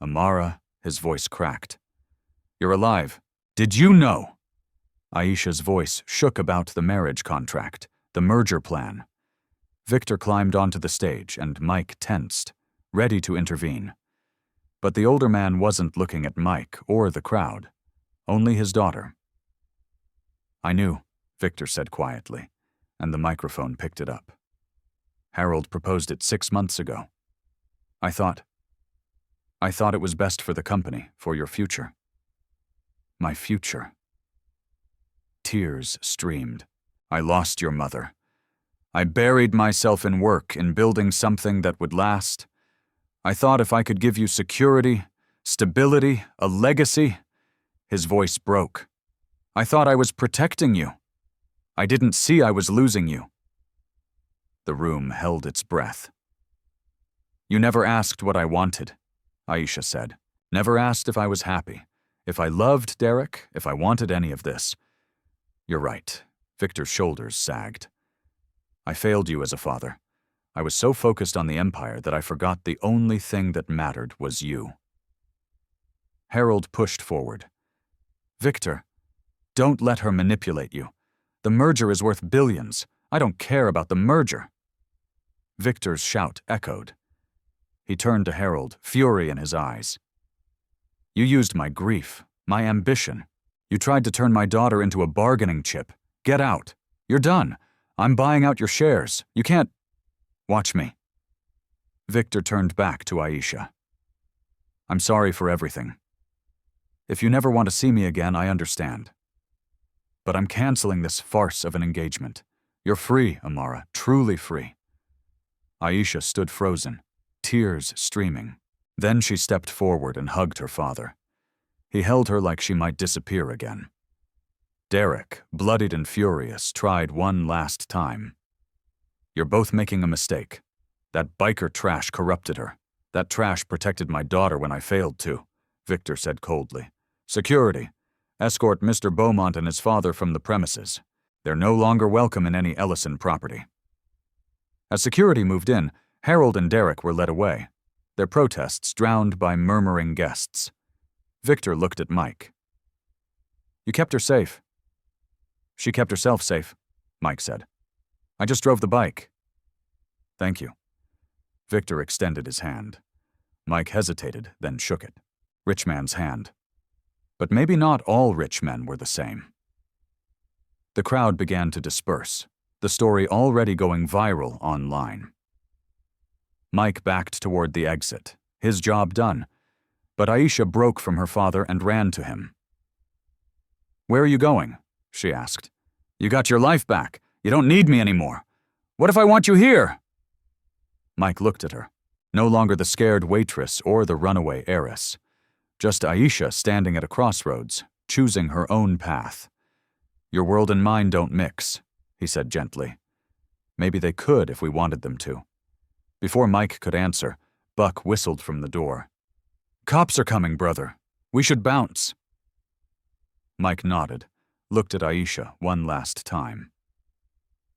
Amara, his voice cracked. You're alive. Did you know? Aisha's voice shook about the marriage contract, the merger plan. Victor climbed onto the stage and Mike tensed, ready to intervene. But the older man wasn't looking at Mike or the crowd, only his daughter. I knew, Victor said quietly, and the microphone picked it up. Harold proposed it 6 months ago. I thought it was best for the company, for your future. My future. Tears streamed. I lost your mother. I buried myself in work, in building something that would last. I thought if I could give you security, stability, a legacy. His voice broke. I thought I was protecting you. I didn't see I was losing you. The room held its breath. You never asked what I wanted, Aisha said. Never asked if I was happy, if I loved Derek, if I wanted any of this. You're right. Victor's shoulders sagged. I failed you as a father. I was so focused on the empire that I forgot the only thing that mattered was you. Harold pushed forward. Victor, don't let her manipulate you. The merger is worth billions. I don't care about the merger. Victor's shout echoed. He turned to Harold, fury in his eyes. You used my grief, my ambition. You tried to turn my daughter into a bargaining chip. Get out. You're done. I'm buying out your shares. You can't. Watch me. Victor turned back to Aisha. I'm sorry for everything. If you never want to see me again, I understand. But I'm canceling this farce of an engagement. You're free, Amara, truly free. Aisha stood frozen, tears streaming. Then she stepped forward and hugged her father. He held her like she might disappear again. Derek, bloodied and furious, tried one last time. You're both making a mistake. That biker trash corrupted her. That trash protected my daughter when I failed to, Victor said coldly. Security. Escort Mr. Beaumont and his father from the premises. They're no longer welcome in any Ellison property. As security moved in, Harold and Derek were led away, their protests drowned by murmuring guests. Victor looked at Mike. You kept her safe. She kept herself safe, Mike said. I just drove the bike. Thank you. Victor extended his hand. Mike hesitated, then shook it. Rich man's hand. But maybe not all rich men were the same. The crowd began to disperse, the story already going viral online. Mike backed toward the exit, his job done, but Aisha broke from her father and ran to him. Where are you going? She asked. You got your life back. You don't need me anymore. What if I want you here? Mike looked at her, no longer the scared waitress or the runaway heiress, just Aisha standing at a crossroads, choosing her own path. Your world and mine don't mix, he said gently. Maybe they could if we wanted them to. Before Mike could answer, Buck whistled from the door. Cops are coming, brother. We should bounce. Mike nodded, looked at Aisha one last time.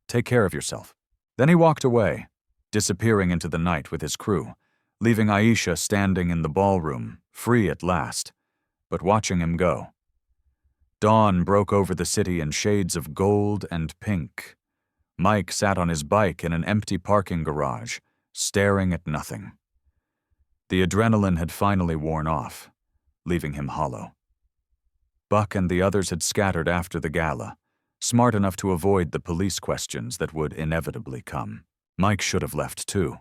Take care of yourself. Then he walked away, disappearing into the night with his crew, leaving Aisha standing in the ballroom, free at last, but watching him go. Dawn broke over the city in shades of gold and pink. Mike sat on his bike in an empty parking garage, staring at nothing. The adrenaline had finally worn off, leaving him hollow. Buck and the others had scattered after the gala, smart enough to avoid the police questions that would inevitably come. Mike should have left too.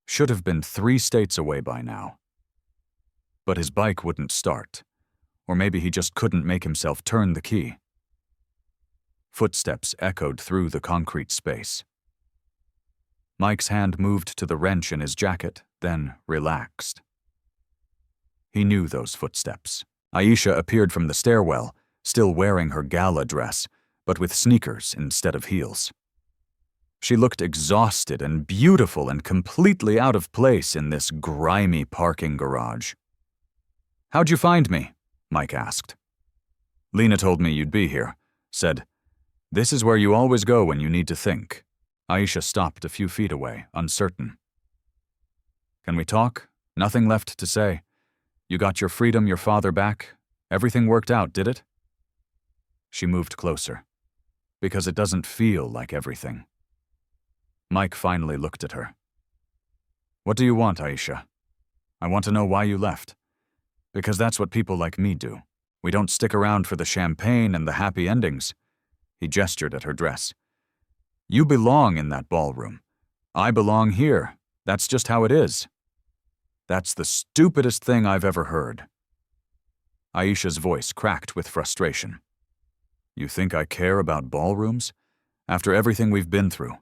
Should have been 3 states away by now. But his bike wouldn't start, or maybe he just couldn't make himself turn the key. Footsteps echoed through the concrete space. Mike's hand moved to the wrench in his jacket, then relaxed. He knew those footsteps. Aisha appeared from the stairwell, still wearing her gala dress, but with sneakers instead of heels. She looked exhausted and beautiful and completely out of place in this grimy parking garage. How'd you find me? Mike asked. Lena told me you'd be here, said, This is where you always go when you need to think. Aisha stopped a few feet away, uncertain. Can we talk? Nothing left to say. You got your freedom, your father back. Everything worked out, did it? She moved closer. Because it doesn't feel like everything. Mike finally looked at her. What do you want, Aisha? I want to know why you left. Because that's what people like me do. We don't stick around for the champagne and the happy endings. He gestured at her dress. You belong in that ballroom. I belong here. That's just how it is. That's the stupidest thing I've ever heard. Aisha's voice cracked with frustration. You think I care about ballrooms? After everything we've been through.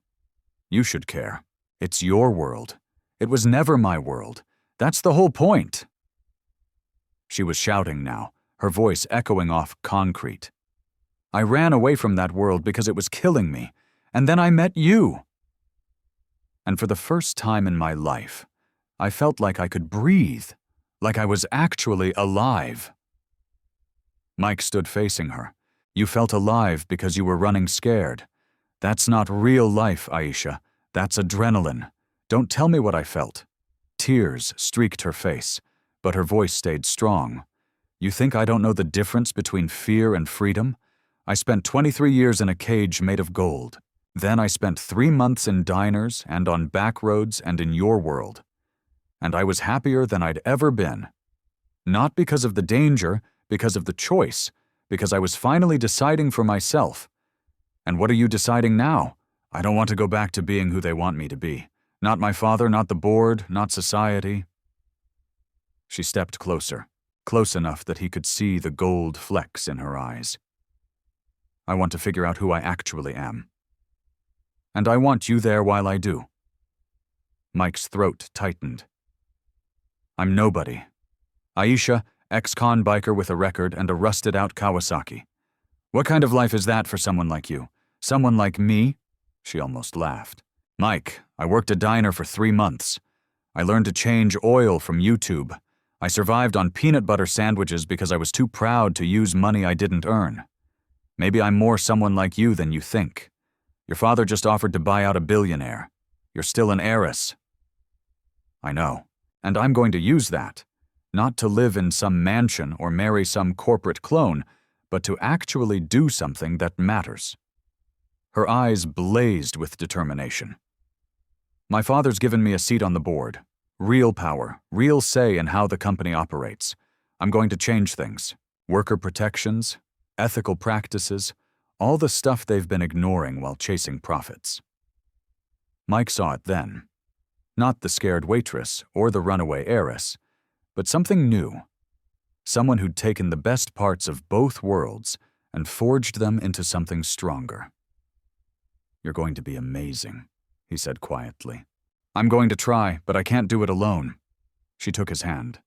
You should care. It's your world. It was never my world. That's the whole point. She was shouting now, her voice echoing off concrete. I ran away from that world because it was killing me, and then I met you. And for the first time in my life, I felt like I could breathe, like I was actually alive. Mike stood facing her. You felt alive because you were running scared. That's not real life, Aisha. That's adrenaline. Don't tell me what I felt. Tears streaked her face, but her voice stayed strong. You think I don't know the difference between fear and freedom? I spent 23 years in a cage made of gold. Then I spent 3 months in diners and on back roads and in your world. And I was happier than I'd ever been. Not because of the danger, because of the choice, because I was finally deciding for myself. And what are you deciding now? I don't want to go back to being who they want me to be. Not my father, not the board, not society. She stepped closer, close enough that he could see the gold flecks in her eyes. I want to figure out who I actually am. And I want you there while I do. Mike's throat tightened. I'm nobody. Aisha, ex-con biker with a record and a rusted-out Kawasaki. What kind of life is that for someone like you? Someone like me? She almost laughed. Mike, I worked a diner for 3 months. I learned to change oil from YouTube. I survived on peanut butter sandwiches because I was too proud to use money I didn't earn. Maybe I'm more someone like you than you think. Your father just offered to buy out a billionaire. You're still an heiress. I know, and I'm going to use that. Not to live in some mansion or marry some corporate clone, but to actually do something that matters. Her eyes blazed with determination. My father's given me a seat on the board. Real power, real say in how the company operates. I'm going to change things. Worker protections, ethical practices, all the stuff they've been ignoring while chasing profits. Mike saw it then. Not the scared waitress or the runaway heiress, but something new. Someone who'd taken the best parts of both worlds and forged them into something stronger. You're going to be amazing, he said quietly. I'm going to try, but I can't do it alone. She took his hand.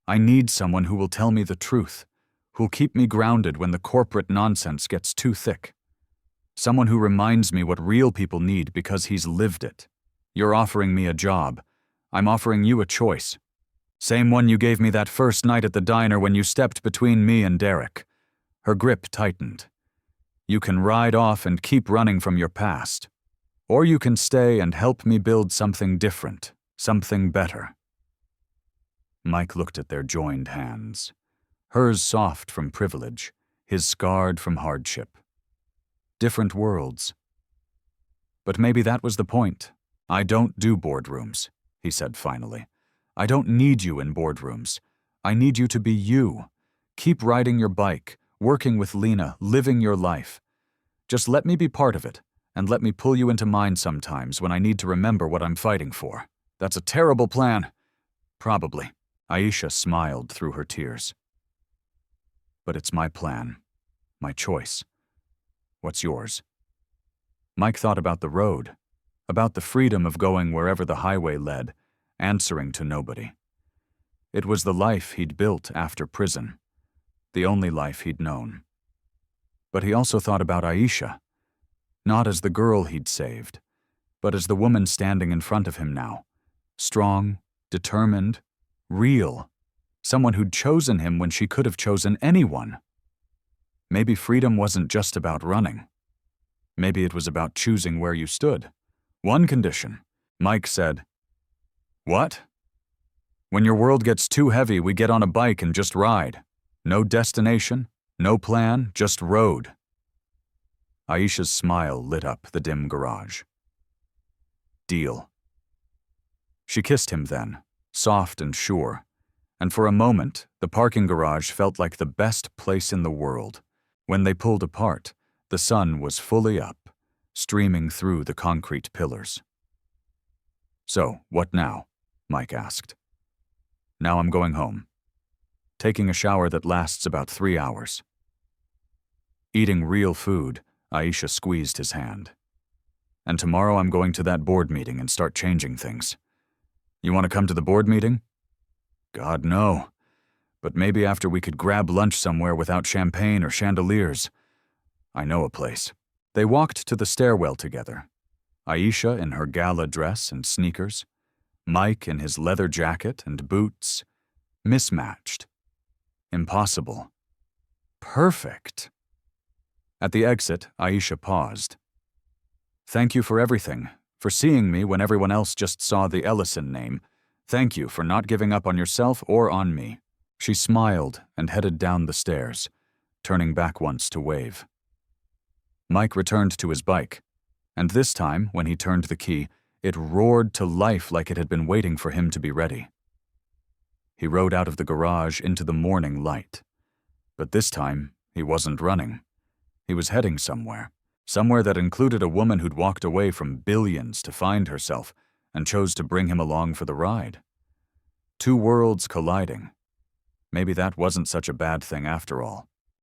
I need someone who will tell me the truth, who'll keep me grounded when the corporate nonsense gets too thick. Someone who reminds me what real people need because he's lived it. You're offering me a job. I'm offering you a choice. Same one you gave me that first night at the diner when you stepped between me and Derek. Her grip tightened. You can ride off and keep running from your past. Or you can stay and help me build something different, something better. Mike looked at their joined hands. Hers soft from privilege, his scarred from hardship. Different worlds. But maybe that was the point. I don't do boardrooms, he said finally. I don't need you in boardrooms. I need you to be you. Keep riding your bike, working with Lena, living your life. Just let me be part of it, and let me pull you into mine sometimes when I need to remember what I'm fighting for. That's a terrible plan. Probably. Aisha smiled through her tears. But it's my plan. My choice. What's yours? Mike thought about the road, about the freedom of going wherever the highway led, answering to nobody. It was the life he'd built after prison, the only life he'd known. But he also thought about Aisha, not as the girl he'd saved, but as the woman standing in front of him now, strong, determined, real, someone who'd chosen him when she could have chosen anyone. Maybe freedom wasn't just about running. Maybe it was about choosing where you stood. One condition. Mike said, "What?" "When your world gets too heavy, we get on a bike and just ride. No destination, no plan, just road." Aisha's smile lit up the dim garage. Deal. She kissed him then, soft and sure, and for a moment, the parking garage felt like the best place in the world. When they pulled apart, the sun was fully up, streaming through the concrete pillars. "So, what now?" Mike asked. "Now I'm going home. Taking a shower that lasts about 3 hours. Eating real food," Aisha squeezed his hand. "And tomorrow I'm going to that board meeting and start changing things. You want to come to the board meeting?" "God, no. But maybe after we could grab lunch somewhere without champagne or chandeliers. I know a place." They walked to the stairwell together. Aisha in her gala dress and sneakers. Mike in his leather jacket and boots. Mismatched. Impossible. Perfect. At the exit, Aisha paused. Thank you for everything, for seeing me when everyone else just saw the Ellison name. Thank you for not giving up on yourself or on me. She smiled and headed down the stairs, turning back once to wave. Mike returned to his bike, and this time, when he turned the key, it roared to life like it had been waiting for him to be ready. He rode out of the garage into the morning light. But this time, he wasn't running. He was heading somewhere. Somewhere that included a woman who'd walked away from billions to find herself and chose to bring him along for the ride. Two worlds colliding. Maybe that wasn't such a bad thing after all.